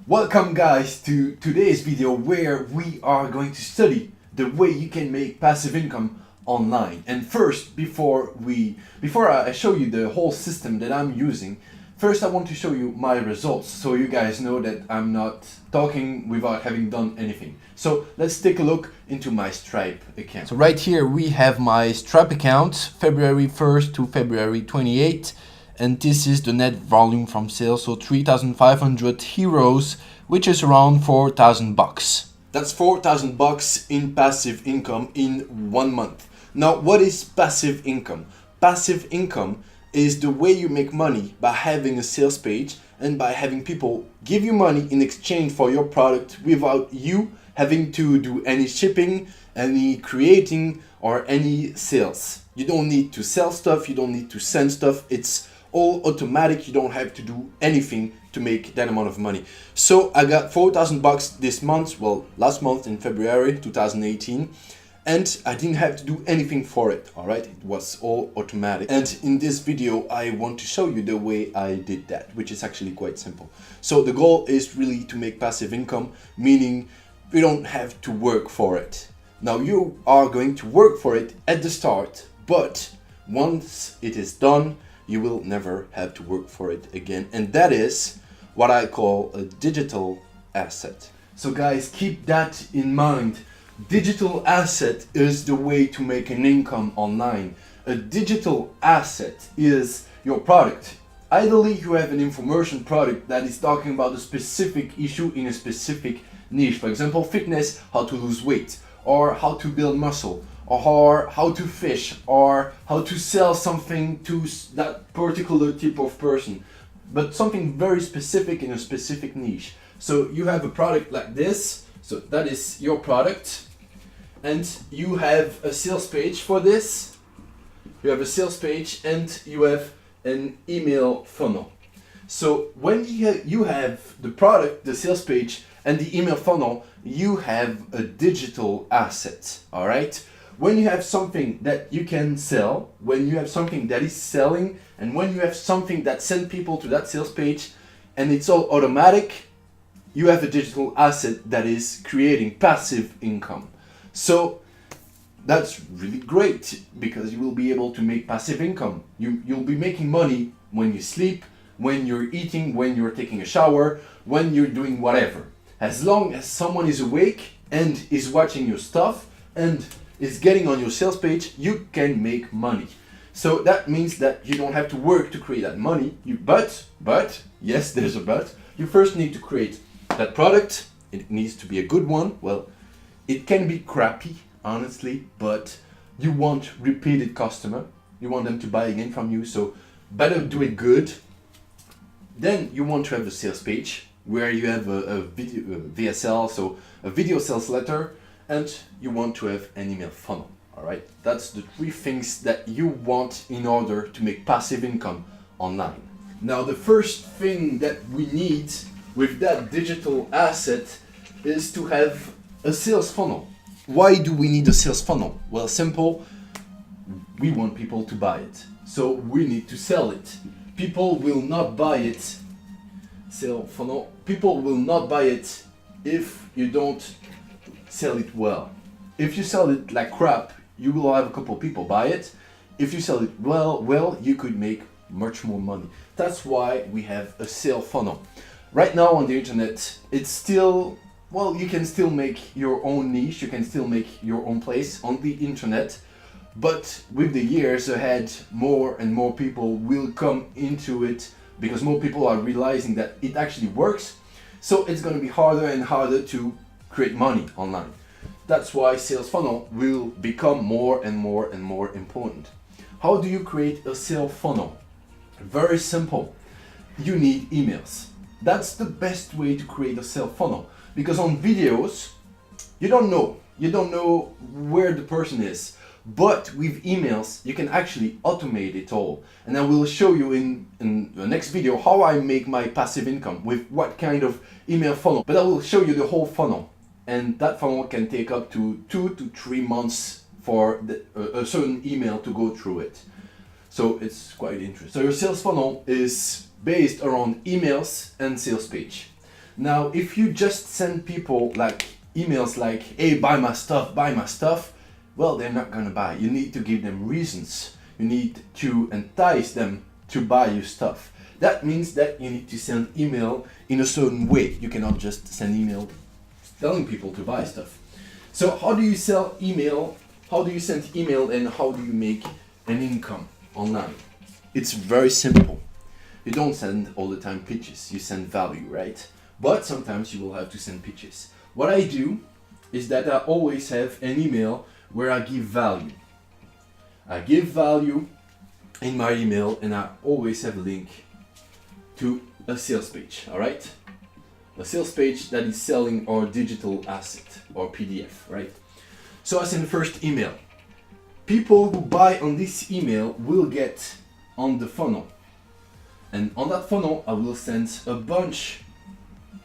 Welcome guys to today's video where we are going to study the way you can make passive income online. And first, before I show you the whole system that I'm using, first I want to show you my results so you guys know that I'm not talking without having done anything. So let's take a look into my Stripe account. So right here we have my Stripe account, February 1st to February 28th. And this is the net volume from sales, so 3,500 euros, which is around 4,000 bucks. That's 4,000 bucks in passive income in 1 month. Now, what is passive income? Passive income is the way you make money by having a sales page and by having people give you money in exchange for your product without you having to do any shipping, any creating, or any sales. You don't need to sell stuff, you don't need to send stuff. It's all automatic. You don't have to do anything to make that amount of money. So I got 4,000 bucks this month, well, last month in February 2018, and I didn't have to do anything for it. All right, it was all automatic. And in this video I want to show you the way I did that, which is actually quite simple. So the goal is really to make passive income, meaning you don't have to work for it. Now you are going to work for it at the start, but once it is done, you will never have to work for it again. And that is what I call a digital asset. So guys, keep that in mind. Digital asset is the way to make an income online. A digital asset is your product. Ideally, you have an infomercial product that is talking about a specific issue in a specific niche. For example, fitness, how to lose weight, or how to build muscle, or how to fish, or how to sell something to that particular type of person, but something very specific in a specific niche. So you have a product like this, so that is your product, and you have a sales page for this. You have a sales page and you have an email funnel. So when you have the product, the sales page, and the email funnel, you have a digital asset, all right? When you have something that you can sell, when you have something that is selling, and when you have something that sends people to that sales page, and it's all automatic, you have a digital asset that is creating passive income. So that's really great because you will be able to make passive income. You'll be making money when you sleep, when you're eating, when you're taking a shower, when you're doing whatever. As long as someone is awake and is watching your stuff and is getting on your sales page, you can make money. So that means that you don't have to work to create that money. But, yes, there's a but. You first need to create that product. It needs to be a good one. Well, it can be crappy, honestly, but you want repeated customer. You want them to buy again from you, so better do it good. Then you want to have a sales page where you have a video VSL, so a video sales letter, and you want to have an email funnel. All right, that's the 3 things that you want in order to make passive income online. Now, the first thing that we need with that digital asset is to have a sales funnel. Why do we need a sales funnel? Well, simple. We want people to buy it, so we need to sell it. People will not buy it. Sale funnel. People will not buy it if you don't sell it well. If you sell it like crap, you will have a couple people buy it. If you sell it well, you could make much more money. That's why we have a sale funnel. Right now on the internet, it's still, well, you can still make your own niche, you can still make your own place on the internet, but with the years ahead, more and more people will come into it because more people are realizing that it actually works. So it's going to be harder and harder to create money online. That's why sales funnel will become more and more and more important. How do you create a sales funnel? Very simple. You need emails. That's the best way to create a sales funnel, because on videos, you don't know where the person is. But with emails, you can actually automate it all. And I will show you in the next video how I make my passive income with what kind of email funnel. But I will show you the whole funnel. And that funnel can take up to 2 to 3 months for a certain email to go through it. So it's quite interesting. So your sales funnel is based around emails and sales page. Now, if you just send people like emails like, hey, buy my stuff, well, they're not gonna buy. You need to give them reasons. You need to entice them to buy your stuff. That means that you need to send email in a certain way. You cannot just send email telling people to buy stuff. So how do you sell email? How do you send email, and how do you make an income online? It's very simple. You don't send all the time pitches, you send value, right? But sometimes you will have to send pitches. What I do is that I always have an email where I give value. I give value in my email, and I always have a link to a sales page, all right? A sales page that is selling our digital asset or PDF, right? So I send the first email. People who buy on this email will get on the funnel. And on that funnel, I will send a bunch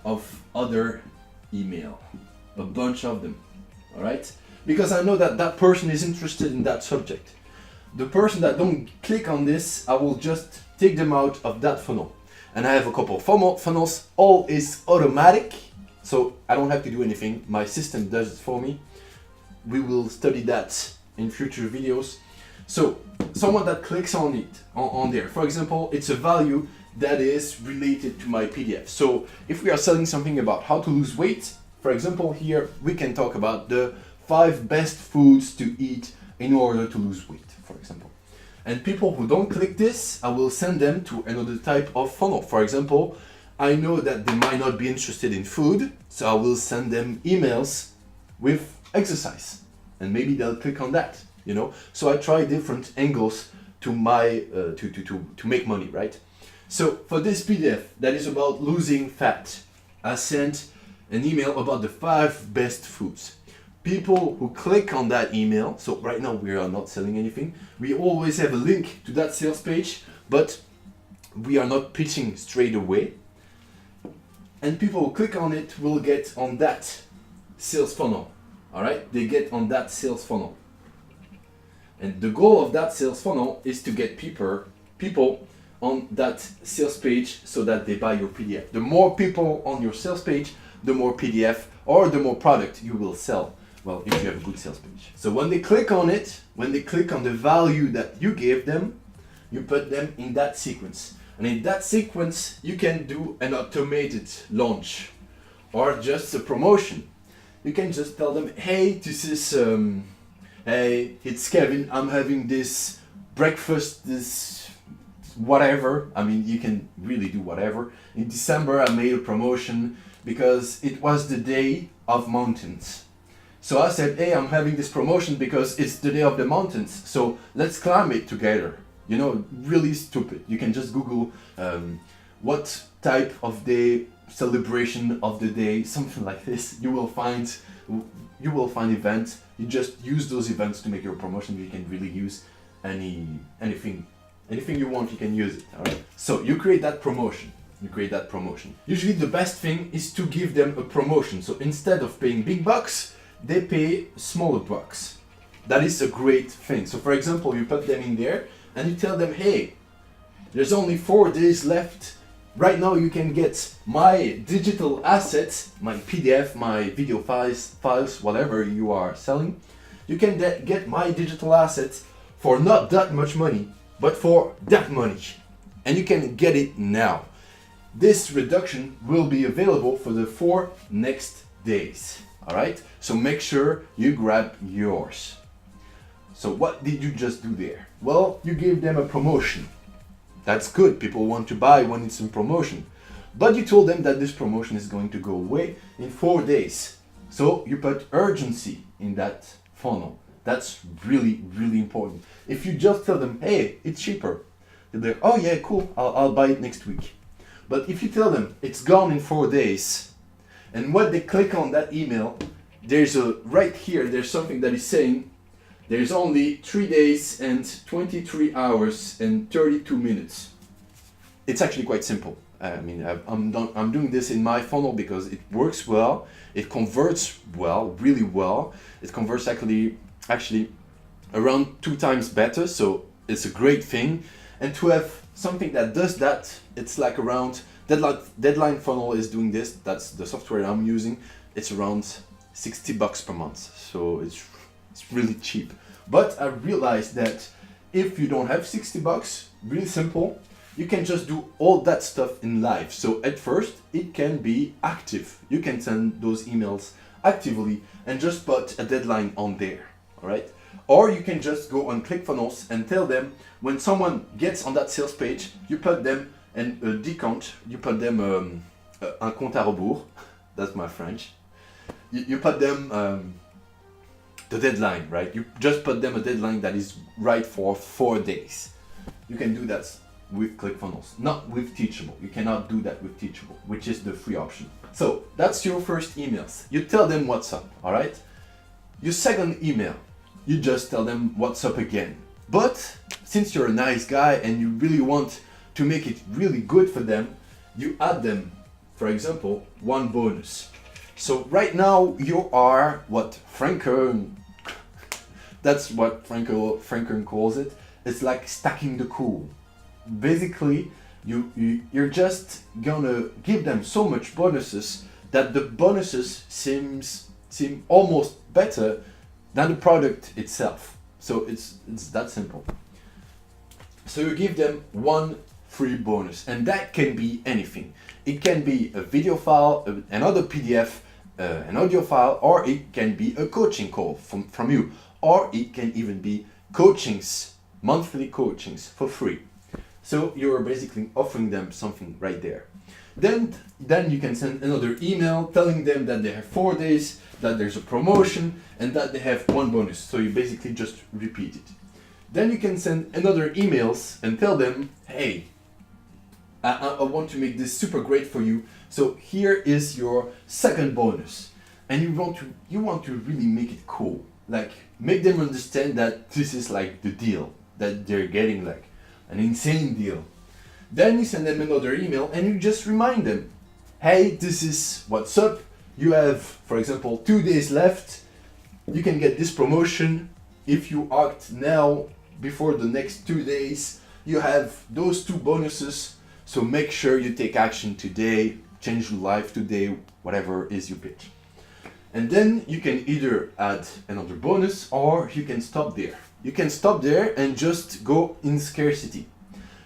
of other email, a bunch of them, all right? Because I know that that person is interested in that subject. The person that don't click on this, I will just take them out of that funnel. And I have a couple of funnels, all is automatic, so I don't have to do anything. My system does it for me. We will study that in future videos. So someone that clicks on it, on there, for example, it's a value that is related to my PDF. So if we are selling something about how to lose weight, for example, here we can talk about the 5 best foods to eat in order to lose weight, for example. And people who don't click this, I will send them to another type of funnel. For example, I know that they might not be interested in food, so I will send them emails with exercise, and maybe they'll click on that, you know. So I try different angles to my to make money, right? So for this PDF that is about losing fat, I sent an email about the 5 best foods. People who click on that email, so right now we are not selling anything, we always have a link to that sales page, but we are not pitching straight away. And people who click on it will get on that sales funnel. All right, they get on that sales funnel. And the goal of that sales funnel is to get people on that sales page so that they buy your PDF. The more people on your sales page, the more PDF or the more product you will sell. Well, if you have a good sales page. So when they click on it, when they click on the value that you gave them, you put them in that sequence. And in that sequence, you can do an automated launch or just a promotion. You can just tell them, hey, this is, hey, it's Kevin, I'm having this breakfast, this whatever. I mean, you can really do whatever. In December, I made a promotion because it was the day of mountains. So I said, hey, I'm having this promotion because it's the day of the mountains. So let's climb it together. You know, really stupid. You can just Google what type of day, celebration of the day, something like this. You will find events. You just use those events to make your promotion. You can really use anything you want. You can use it. All right. So you create that promotion. Usually the best thing is to give them a promotion. So instead of paying big bucks, they pay smaller bucks. That is a great thing. So for example, you put them in there and you tell them, hey, there's only 4 days left. Right now you can get my digital assets, my PDF, my video files, whatever you are selling. You can get my digital assets for not that much money, but for that money. And you can get it now. This reduction will be available for the 4 next days. All right, so make sure you grab yours. So what did you just do there? Well, you gave them a promotion. That's good, people want to buy when it's in promotion. But you told them that this promotion is going to go away in 4 days. So you put urgency in that funnel. That's really, really important. If you just tell them, hey, it's cheaper, they'll be like, oh yeah, cool, I'll buy it next week. But if you tell them it's gone in 4 days, and when they click on that email, right here, there's something that is saying there's only 3 days and 23 hours and 32 minutes. It's actually quite simple. I mean, I'm doing this in my funnel because it works well. It converts well, really well. It converts actually around 2 times better. So it's a great thing. And to have something that does that, it's like around Deadline Funnel is doing this. That's the software I'm using. It's around $60 per month, so it's really cheap. But I realized that if you don't have $60, really simple, you can just do all that stuff in live. So at first, it can be active. You can send those emails actively and just put a deadline on there, all right? Or you can just go on ClickFunnels and tell them when someone gets on that sales page, you put them and a decount, you put them un compte à rebours, that's my French. You put them the deadline, right? You just put them a deadline that is right for 4 days. You can do that with ClickFunnels, not with Teachable. You cannot do that with Teachable, which is the free option. So that's your first emails. You tell them what's up, all right? Your second email, you just tell them what's up again. But since you're a nice guy and you really want to make it really good for them, you add them, for example, one bonus. So right now you are what that's what Frankel calls it. It's like stacking the cool. Basically, you're just gonna give them so much bonuses that the bonuses seem almost better than the product itself. So it's that simple. So you give them one free bonus, and that can be anything. It can be a video file, another PDF, an audio file, or it can be a coaching call from you, or it can even be monthly coachings for free. So you're basically offering them something right there. Then you can send another email telling them that they have 4 days, that there's a promotion, and that they have one bonus. So you basically just repeat it. Then you can send another emails and tell them, hey, I want to make this super great for you. So here is your second bonus. And you want to really make it cool. Like make them understand that this is like the deal, that they're getting like an insane deal. Then you send them another email and you just remind them, hey, this is what's up. You have, for example, 2 days left. You can get this promotion. If you act now before the next 2 days, you have those 2 bonuses. So make sure you take action today, change your life today, whatever is your pitch. And then you can either add another bonus or you can stop there. You can stop there and just go in scarcity.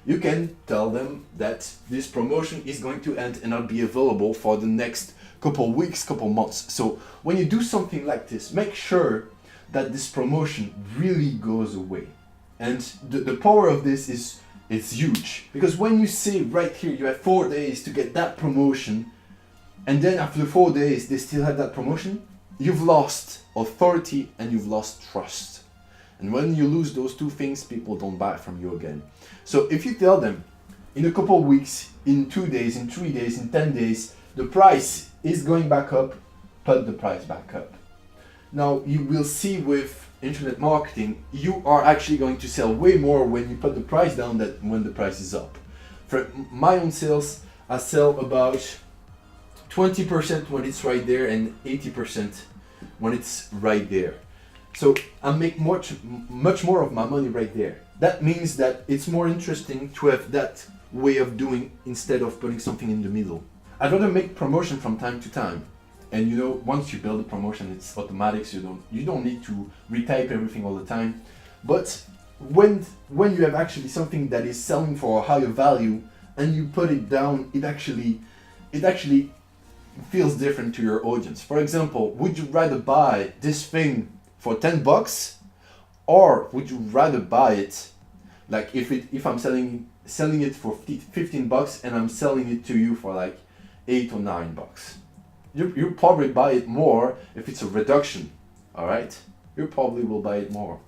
You can tell them that this promotion is going to end and not be available for the next couple weeks, couple months. So when you do something like this, make sure that this promotion really goes away. And the power of this is huge, because when you say right here you have 4 days to get that promotion, and then after 4 days they still have that promotion, you've lost authority and you've lost trust. And when you lose those 2 things, people don't buy from you again. So if you tell them in a couple of weeks, in 2 days, in 3 days, in 10 days, the price is going back up, put the price back up. Now you will see with internet marketing, you are actually going to sell way more when you put the price down than when the price is up. For my own sales, I sell about 20% when it's right there and 80% when it's right there. So I make much more of my money right there. That means that it's more interesting to have that way of doing instead of putting something in the middle. I'd rather make promotion from time to time. And you know, once you build a promotion, it's automatic, so you don't need to retype everything all the time. But when you have actually something that is selling for a higher value and you put it down, it actually feels different to your audience. For example, would you rather buy this thing for $10, or would you rather buy it like if I'm selling it for $15 and I'm selling it to you for like $8 or $9? You probably buy it more if it's a reduction, all right? You probably will buy it more.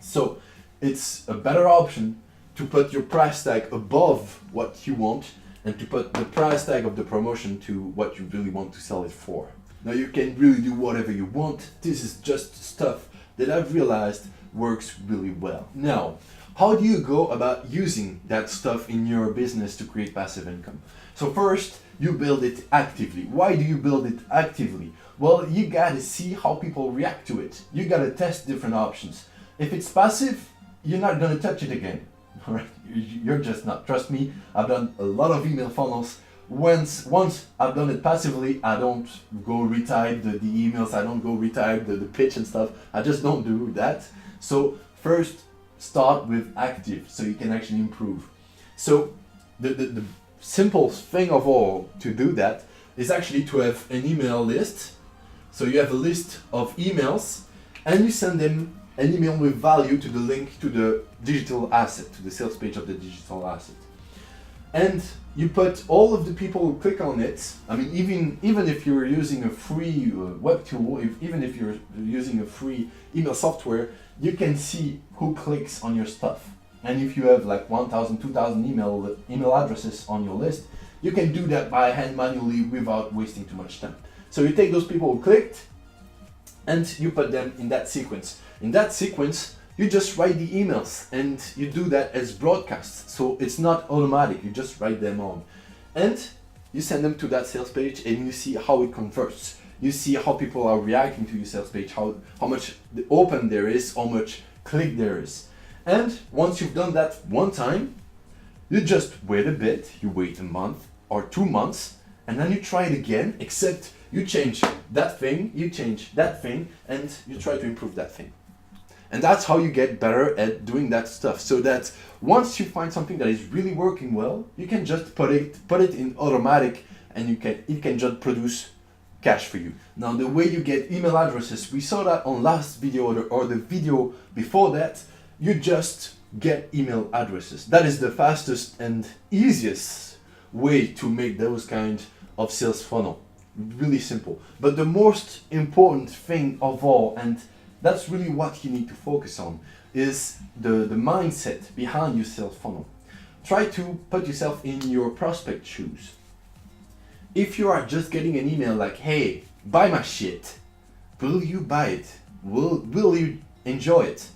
So it's a better option to put your price tag above what you want and to put the price tag of the promotion to what you really want to sell it for. Now you can really do whatever you want. This is just stuff that I've realized works really well. Now, how do you go about using that stuff in your business to create passive income? So first, you build it actively. Why do you build it actively? Well, you gotta see how people react to it. You gotta test different options. If it's passive, you're not gonna touch it again. Alright, you're just not. Trust me, I've done a lot of email funnels. Once I've done it passively, I don't go retype the emails, I don't go retype the pitch and stuff. I just don't do that. So first start with active so you can actually improve. So the simple thing of all to do that is actually to have an email list. So you have a list of emails and you send them an email with value to the link to the digital asset, to the sales page of the digital asset. And you put all of the people who click on it. I mean, even if you're using a free web tool, even if you're using a free email software, you can see who clicks on your stuff. And if you have like 1,000, 2,000 email addresses on your list, you can do that by hand manually without wasting too much time. So you take those people who clicked and you put them in that sequence. In that sequence, you just write the emails and you do that as broadcasts. So it's not automatic, you just write them on. And you send them to that sales page and you see how it converts. You see how people are reacting to your sales page, how much the open there is, how much click there is. And once you've done that one time, you just wait a bit, you wait a month or 2 months, and then you try it again, except you change that thing, you change that thing, and you try to improve that thing. And that's how you get better at doing that stuff. So that once you find something that is really working well, you can just put it in automatic, and it can just produce cash for you. Now the way you get email addresses, we saw that on last video or the video before that. You just get email addresses. That is the fastest and easiest way to make those kind of sales funnel. Really simple. But the most important thing of all, and that's really what you need to focus on, is the mindset behind your sales funnel. Try to put yourself in your prospect shoes. If you are just getting an email like, hey, buy my shit, will you buy it? Will you enjoy it?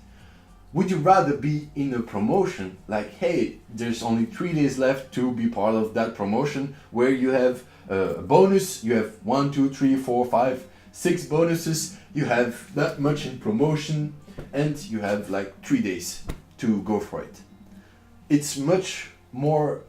Would you rather be in a promotion like, hey, there's only 3 days left to be part of that promotion where you have a bonus, you have 1, 2, 3, 4, 5, 6 bonuses, you have that much in promotion, and you have like 3 days to go for it. It's much more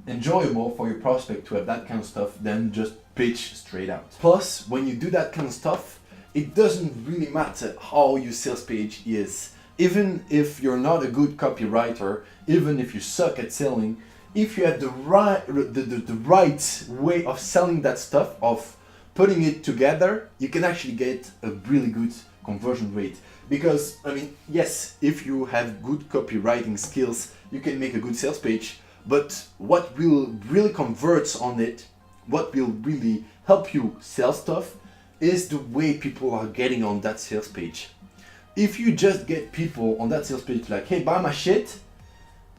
enjoyable for your prospect to have that kind of stuff than just pitch straight out. Plus, when you do that kind of stuff, it doesn't really matter how your sales page is. Even if you're not a good copywriter, even if you suck at selling, if you have the right way of selling that stuff, of putting it together, you can actually get a really good conversion rate. Because, I mean, yes, if you have good copywriting skills, you can make a good sales page, but what will really convert on it, what will really help you sell stuff, is the way people are getting on that sales page. If you just get people on that sales page like, hey, buy my shit,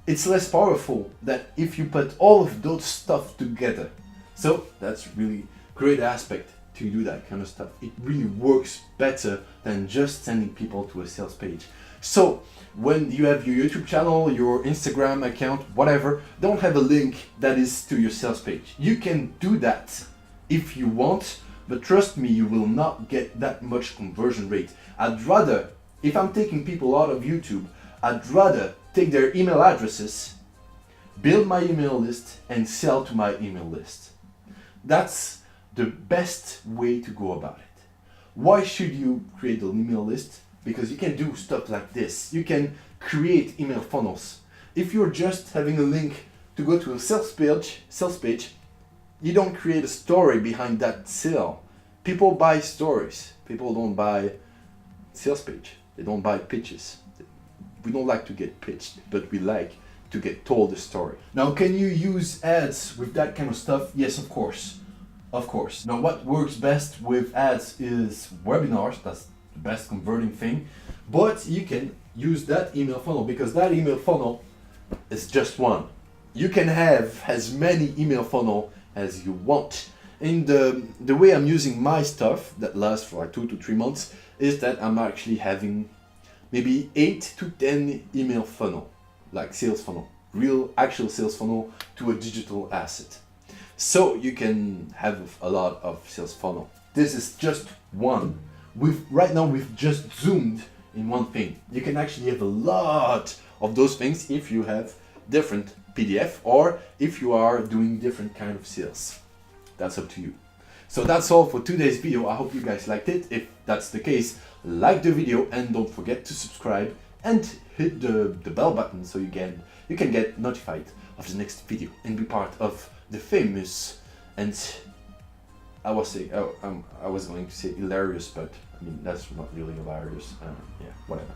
it's less powerful than if you put all of those stuff together. So that's really great aspect to do that kind of stuff. It really works better than just sending people to a sales page. So when you have your YouTube channel, your Instagram account, whatever, don't have a link that is to your sales page. You can do that if you want, but trust me, you will not get that much conversion rate. I'd rather, if I'm taking people out of YouTube, I'd rather take their email addresses, build my email list, and sell to my email list. That's the best way to go about it. Why should you create an email list? Because you can do stuff like this. You can create email funnels. If you're just having a link to go to a sales page, you don't create a story behind that sale. People buy stories. People don't buy sales page. They don't buy pitches. We don't like to get pitched, but we like to get told a story. Now, can you use ads with that kind of stuff? Yes, of course. Of course. Now, what works best with ads is webinars. That's the best converting thing. But you can use that email funnel, because that email funnel is just one. You can have as many email funnel as you want. And the way I'm using my stuff that lasts for like 2 to 3 months is that I'm actually having maybe 8 to 10 email funnel, like sales funnel, real actual sales funnel to a digital asset. So you can have a lot of sales funnel. This is just one. Right now we've just zoomed in one thing. You can actually have a lot of those things if you have different PDF or if you are doing different kind of sales. That's up to you. So that's all for today's video. I hope you guys liked it. If that's the case, like the video and don't forget to subscribe and hit the bell button so you can get notified of the next video and be part of the famous and I was going to say hilarious, but I mean that's not really hilarious. Yeah, whatever.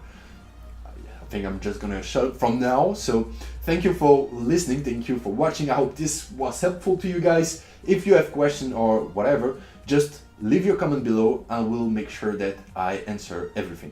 I think I'm just gonna shut up from now. So thank you for listening, thank you for watching. I hope this was helpful to you guys. If you have questions or whatever, just leave your comment below and we'll make sure that I answer everything.